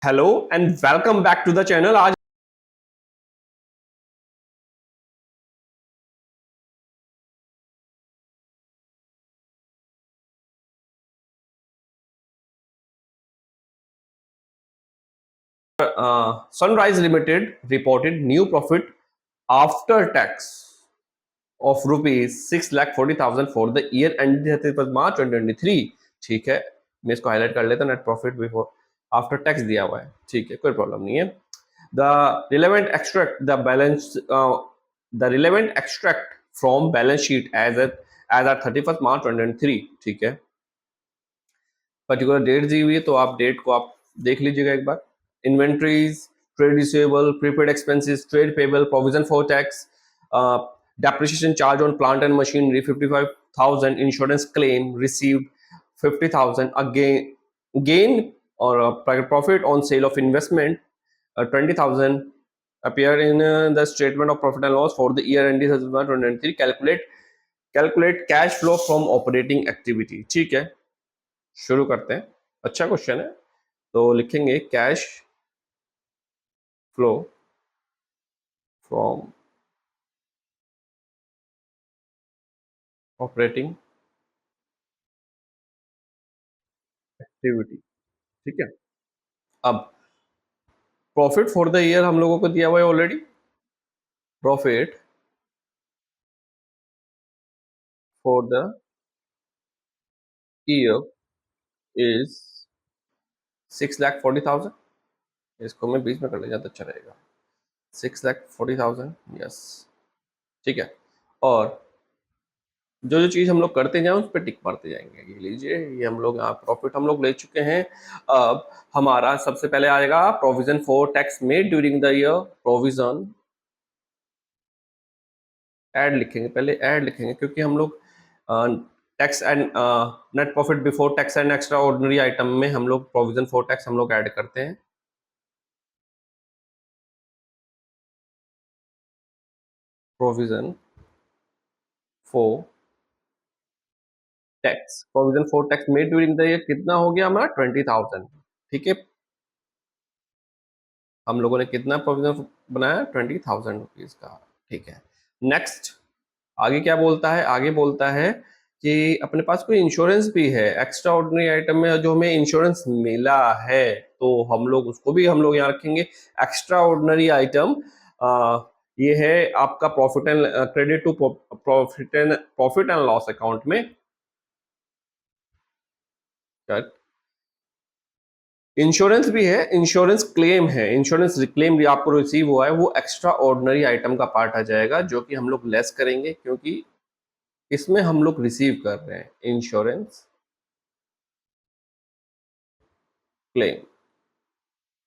Hello and welcome back to the channel. आज Sunrise Limited reported new profit after tax of ₹6,40,000 for the year ended March 2023। ठीक है, मैं इसको highlight कर लेता हूँ। Net profit before after tax दिया हुआ है, ठीक है, कोई प्रॉब्लम नहीं है। The relevant extract the balance the relevant extract from balance sheet as at 31 March 2023। ठीक है, पर्टिकुलर डेट दी हुई है तो आप डेट को आप देख लीजिएगा एक बार। Inventories, trade receivable, prepaid expenses, trade payable, provision for tax, depreciation charge on plant and machinery 55,000, insurance claim received 50,000, gain or profit on sale of investment 20,000 appear in the statement of profit and loss for the year ending 2023. Calculate cash flow from operating activity। ठीक है, शुरू करते हैं। अच्छा question है, तो लिखेंगे cash flow from operating activity. ठीक है, अब प्रॉफिट फॉर द ईयर हम लोगों को दिया हुआ है already. Profit for the year is 6,40,000। इसको मैं बीच में कर ले जाता अच्छा रहेगा। 6,40,000, यस, ठीक है। और जो जो चीज हम लोग करते जाएं उस पर टिक मारते जाएंगे। ये लीजिए, ये हम लोग यहाँ प्रॉफिट हम लोग ले चुके हैं। अब हमारा सबसे पहले आएगा provision for tax made during the year. Provision add लिखेंगे, पहले ऐड लिखेंगे क्योंकि हम लोग tax and net profit before tax and extra ordinary item में हम लोग प्रोविजन फॉर टैक्स हम लोग ऐड करते हैं। Provision for tax, provision for tax made during the year कितना हो गया हमारा 20,000। ठीक है, हम लोगों ने कितना प्रोविजन बनाया 20,000 रुपीज का। ठीक है, नेक्स्ट आगे क्या बोलता है? आगे बोलता है कि अपने पास कोई इंश्योरेंस भी है एक्स्ट्रा ऑर्डिनरी आइटम में, जो हमें इंश्योरेंस मिला है तो हम लोग उसको भी हम लोग यहाँ रखेंगे एक्स्ट्रा ऑर्डिनरी आइटम। ये है आपका profit and credit to profit and loss account में। इंश्योरेंस भी है, इंश्योरेंस क्लेम है, इंश्योरेंस क्लेम भी आपको रिसीव हुआ है, वो एक्स्ट्रा ऑर्डिनरी आइटम का पार्ट आ जाएगा जो कि हम लोग लेस करेंगे क्योंकि इसमें हम लोग रिसीव कर रहे हैं इंश्योरेंस क्लेम।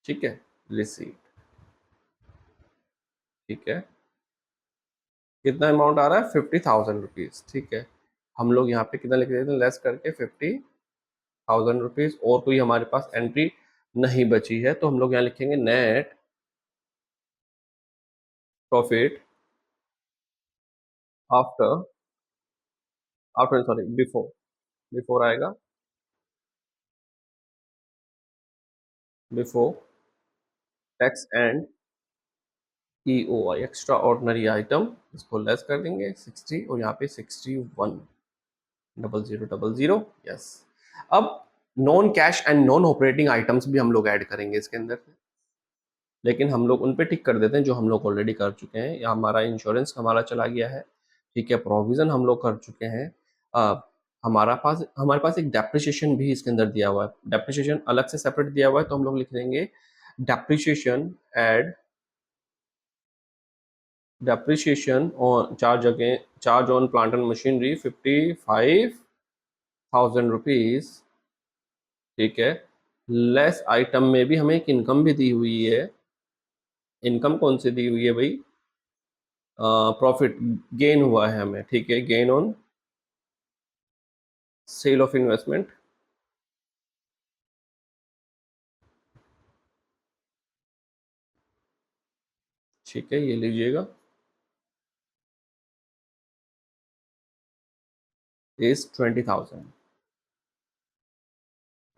ठीक है, रिसीव। ठीक है, कितना अमाउंट आ रहा है 50,000 रुपीज। ठीक है, हम लोग यहाँ पे कितना लिख देते हैं लेस करके 50,000 रुपीज। और कोई हमारे पास एंट्री नहीं बची है तो हम लोग यहाँ लिखेंगे net profit after after sorry before, before आएगा, before tax and EOI extraordinary item. इसको लेस कर देंगे 60 और यहाँ पे 61,00,00, यस। अब non cash and non operating items भी हम लोग ऐड करेंगे इसके अंदर, लेकिन हम लोग उन पे टिक कर देते हैं जो हम लोग ऑलरेडी कर चुके हैं। या हमारा इंश्योरेंस हमारा चला गया है, ठीक है, प्रोविजन हम लोग कर चुके हैं। हमारे पास एक डेप्रिसिएशन भी इसके अंदर दिया हुआ है। डेप्रिसिएशन अलग से सेपरेट दिया हुआ है तो हम लोग लिख देंगे depreciation add depreciation on charge on plant and machinery 55,000 rupees. ठीक है, लेस आइटम में भी हमें एक इनकम भी दी हुई है। इनकम कौन सी दी हुई है भाई? प्रॉफिट गेन हुआ है हमें, ठीक है, gain on sale of investment. ठीक है, ये लीजिएगा, इज 20,000।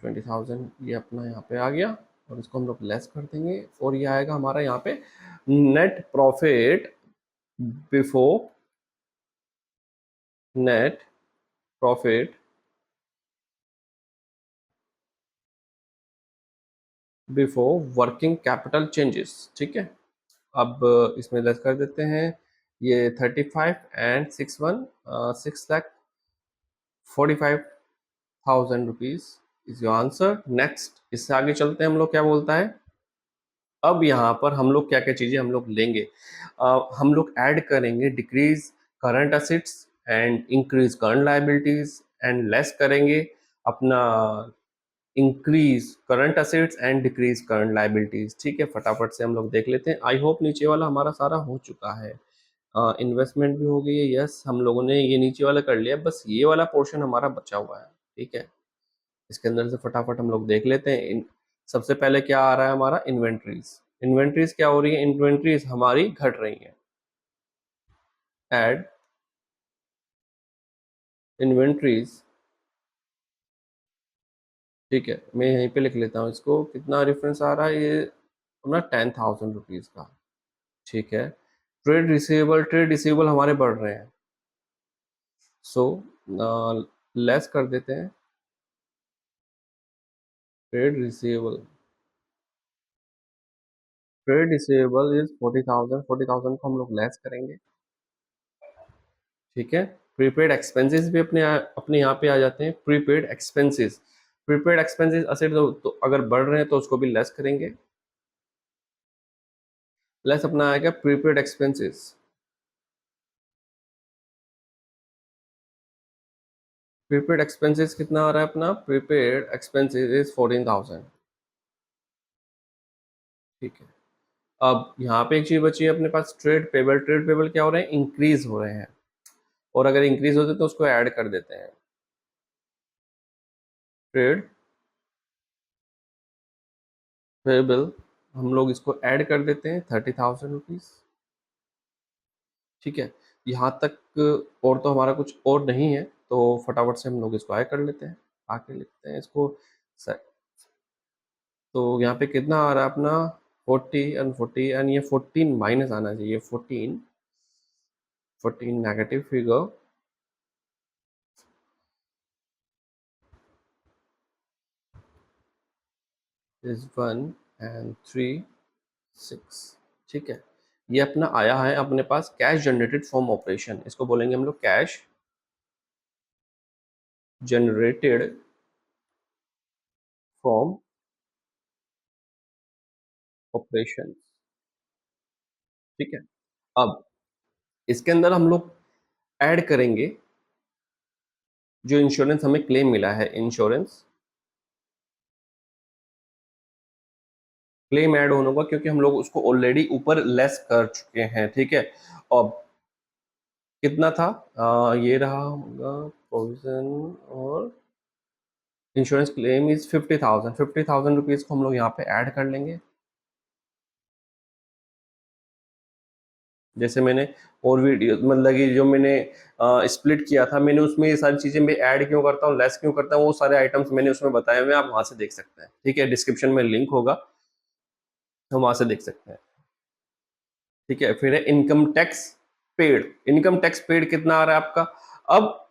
20,000 ये अपना यहाँ पे आ गया। और इसको हम लोग लेस कर देंगे और ये आएगा हमारा यहाँ पे net profit before net profit before working capital changes. ठीक है, अब इसमें लेस कर देते हैं ये 35 and 6,45,000 rupees is your answer. Next, इससे आगे चलते हैं हम लोग क्या बोलता है। अब यहाँ पर हम लोग क्या क्या चीजें हम लोग लेंगे, हम लोग ऐड करेंगे decrease current assets and increase current liabilities and less करेंगे अपना increase current assets and decrease current liabilities. ठीक है, फटाफट से हम लोग देख लेते हैं। आई होप नीचे वाला हमारा सारा हो चुका है। इन्वेस्टमेंट भी हो गई है, यस हम लोगों ने ये नीचे वाला कर लिया, बस ये वाला पोर्शन हमारा बचा हुआ है। ठीक है, इसके अंदर से फटाफट हम लोग देख लेते हैं। सबसे पहले क्या आ रहा है हमारा, इन्वेंट्रीज। इन्वेंट्रीज क्या हो रही है, इन्वेंट्रीज हमारी घट रही है। एड इन्वेंट्रीज, ठीक है, मैं यहीं पे लिख लेता हूँ इसको। कितना रेफरेंस आ रहा है ये अपना 10,000 रुपीज का। ठीक है, ट्रेड रिसीवेबल हमारे बढ़ रहे हैं, सो लेस कर देते हैं trade receivable. Trade receivable is 40,000, 40,000 को हम लोग लेस करेंगे। ठीक है, प्रीपेड एक्सपेंसेस भी अपने यहाँ पे आ जाते हैं। Prepaid expenses, prepaid expenses asset तो अगर बढ़ रहे हैं तो उसको भी लेस करेंगे। लेस अपना आएगा प्रीपेड एक्सपेंसेस। प्रीपेड एक्सपेंसेस कितना आ रहा है अपना, प्रीपेड एक्सपेंसेस इज 14,000। ठीक है, अब यहाँ पे एक चीज बची है अपने पास, ट्रेड पेबल। ट्रेड पेबल क्या हो रहे हैं, इंक्रीज हो रहे हैं, और अगर इंक्रीज होते तो उसको ऐड कर देते हैं। ट्रेड पेबल हम लोग इसको ऐड कर देते हैं 30,000 रुपीज। ठीक है, यहाँ तक और तो हमारा कुछ और नहीं है, तो फटाफट से हम लोग इसको ऐड कर लेते हैं। आके लिखते हैं इसको तो यहाँ पे कितना आ रहा है अपना 40 एंड ये 14 माइनस आना चाहिए। 14 नेगेटिव फिगर इज 1 and 3 6। ठीक है, ये अपना आया है अपने पास कैश जनरेटेड फ्रॉम ऑपरेशन। इसको बोलेंगे हम लोग कैश जनरेटेड फ्रॉम ऑपरेशन। ठीक है, अब इसके अंदर हम लोग ऐड करेंगे जो इंश्योरेंस हमें क्लेम मिला है। इंश्योरेंस क्लेम ऐड होने होगा क्योंकि हम लोग उसको ऑलरेडी ऊपर लेस कर चुके हैं। ठीक है, और कितना था, ये रहा होगा प्रोविजन और इंश्योरेंस क्लेम इज 50,000। 50,000 रुपीज को हम लोग यहाँ पे ऐड कर लेंगे। जैसे मैंने और वीडियो मतलब कि जो मैंने स्प्लिट किया था, मैंने उसमें ये सारी चीजें मैं ऐड क्यों करता हूँ, लेस क्यों करता हूँ, वो सारे आइटम्स मैंने उसमें बताए हुए, आप वहां से देख सकते हैं। ठीक है, डिस्क्रिप्शन में लिंक होगा, हम वहां से देख सकते हैं। ठीक है, फिर है income tax paid. Income tax paid कितना आ रहा है आपका, अब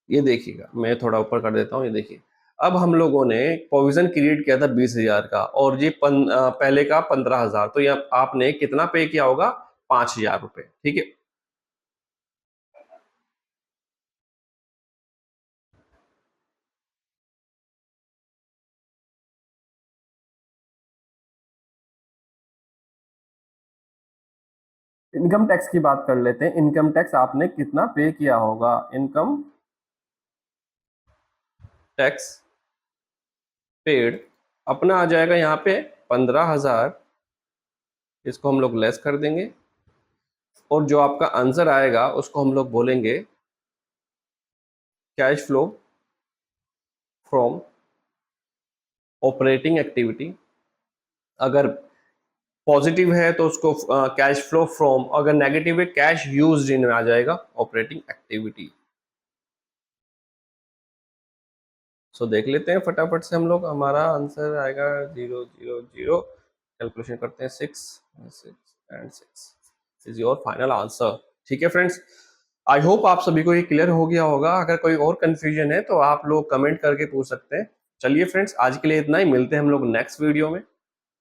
ये देखिएगा, मैं थोड़ा ऊपर कर देता हूँ, ये देखिए। अब हम लोगों ने प्रोविजन क्रिएट किया था 20,000 का, और ये पहले का 15,000, तो ये आपने कितना पे किया होगा, 5,000 रुपए। ठीक है, इनकम टैक्स की बात कर लेते हैं। इनकम टैक्स आपने कितना पे किया होगा, इनकम टैक्स पेड अपना आ जाएगा यहाँ पे 15,000। इसको हम लोग लेस कर देंगे, और जो आपका आंसर आएगा उसको हम लोग बोलेंगे cash flow from operating activity. अगर पॉजिटिव है तो उसको कैश फ्लो फ्रॉम, अगर नेगेटिव है कैश यूज्ड इन में आ जाएगा ऑपरेटिंग एक्टिविटी। सो देख लेते हैं फटाफट से हम लोग, हमारा आंसर आएगा 0 0 0। कैलकुलेशन करते हैं 6 and 6 is your final answer. ठीक है फ्रेंड्स, आई होप आप सभी को ये क्लियर हो गया होगा। अगर कोई और कंफ्यूजन है तो आप लोग कमेंट करके पूछ सकते हैं। चलिए फ्रेंड्स, आज के लिए इतना ही, मिलते हैं हम लोग नेक्स्ट वीडियो में।